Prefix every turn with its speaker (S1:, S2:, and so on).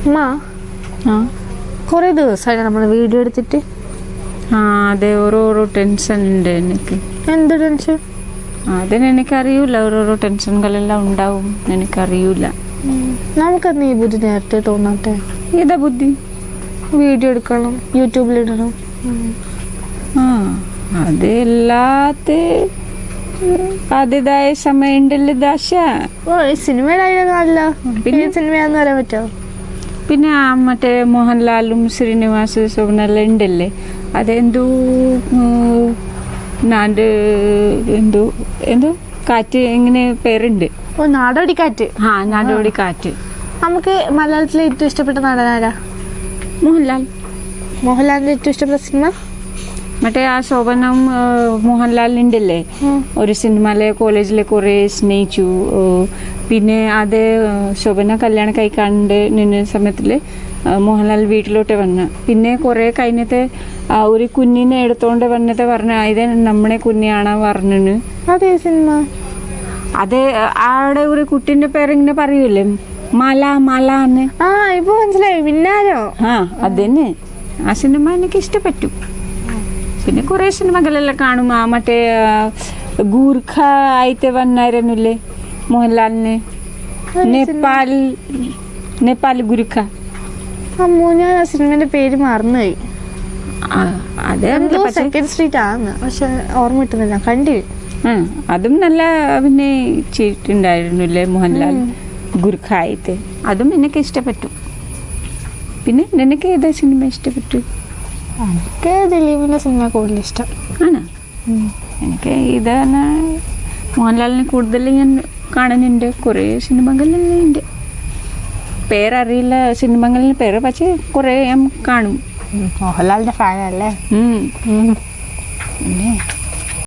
S1: അമ്മ കുറേ ദിവസമായി നമ്മൾ വീഡിയോ എടുത്തിട്ട്.
S2: അതെ, ഓരോരോ ടെൻഷൻ ഉണ്ട് എനിക്ക്.
S1: എന്ത് ടെൻഷൻ?
S2: അതിനെനിക്കറിയൂല, ഓരോരോ ടെൻഷനുകളെല്ലാം ഉണ്ടാവും, എനിക്കറിയൂല.
S1: നമുക്കെന്ന് ഈ ബുദ്ധി നേരത്തെ തോന്നട്ടെ.
S2: ഏതാ ബുദ്ധി?
S1: വീഡിയോ എടുക്കണം, യൂട്യൂബിലിടണം.
S2: അതെല്ലാത്ത അതിതായ സമയം ഉണ്ടല്ലോ ദാശ.
S1: സിനിമയുടെ അല്ല, പിന്നെ സിനിമയാന്ന് പറയാൻ പറ്റുമോ?
S2: പിന്നെ മറ്റേ മോഹൻലാലും ശ്രീനിവാസ് ശോഭനെല്ലാം ഉണ്ടല്ലേ, അതെന്തോ നാട് എന്തോ എന്തോ കാറ്റ് ഇങ്ങനെ പേരുണ്ട്.
S1: നാടോടിക്കാറ്റ്.
S2: നാടോടിക്കാറ്റ്.
S1: നമുക്ക് മലയാളത്തിലെ ഏറ്റവും ഇഷ്ടപ്പെട്ട നടനാരാ?
S2: മോഹൻലാൽ.
S1: മോഹൻലാലിന്റെ ഏറ്റവും ഇഷ്ടപ്പെട്ട സിനിമ?
S2: മറ്റേ ആ ശോഭനം മോഹൻലാലിൻ്റെല്ലേ ഒരു സിനിമയിലെ കോളേജിലെ കുറേ സ്നേഹിച്ചു. പിന്നെ അത് ശോഭന കല്യാണം കഴിക്കാണ്ട് നിന്ന സമയത്തിൽ മോഹൻലാൽ വീട്ടിലോട്ട് വന്ന് പിന്നെ കുറേ കഴിഞ്ഞിട്ട് ഒരു കുഞ്ഞിനെ എടുത്തോണ്ട് വന്നിട്ട് പറഞ്ഞ ഇത് നമ്മളെ കുഞ്ഞാണ് പറഞ്ഞു.
S1: അതേ സിനിമ?
S2: അത് ആടെ ഒരു കുട്ടീൻ്റെ പേരിങ്ങനെ പറയൂലേ, മല മല എന്ന്.
S1: ഇപ്പൊ മനസ്സിലായി, പിന്നാരോ.
S2: അതന്നെ. ആ സിനിമ എനിക്ക് ഇഷ്ടപ്പെട്ടു. പിന്നെ കുറേ സിനിമകളെല്ലാം കാണും. മറ്റേ ഗൂർഖ ആയിട്ട് വന്നായിരുന്നില്ലേ മോഹൻലാലിന്, നേപ്പാൾ ഗുരുഖ.
S1: ഞാൻ ആ സിനിമയുടെ പേര് മറന്നുപോയി. സെക്കൻഡ് സ്ട്രീറ്റ് ആണ്, പക്ഷെ ഓർമ്മ കിട്ടുന്നില്ല. കണ്ടില്ല.
S2: അതും നല്ല അഭിനയിച്ചിട്ടുണ്ടായിരുന്നില്ലേ മോഹൻലാൽ ഗുർഖ ആയിട്ട്. അതും എനിക്ക് ഇഷ്ടപ്പെട്ടു. പിന്നെ നിനക്ക് ഏതാ സിനിമ ഇഷ്ടപ്പെട്ടു?
S1: എനിക്ക് ദിലീപിന്റെ സിനിമ കൂടുതൽ ഇഷ്ടം.
S2: ആണോ? എനിക്ക് ഇതാണ് മോഹൻലാലിനെ കൂടുതൽ ഞാൻ കാണുന്നുണ്ട്. കുറേ സിനിമകളെല്ലാം ഉണ്ട്, പേരറിയില്ല സിനിമകളിൽ പേര്, പക്ഷേ കുറേ ഞാൻ കാണും.
S1: മോഹൻലാലിന്റെ ഫാനല്ലേ?
S2: പിന്നെ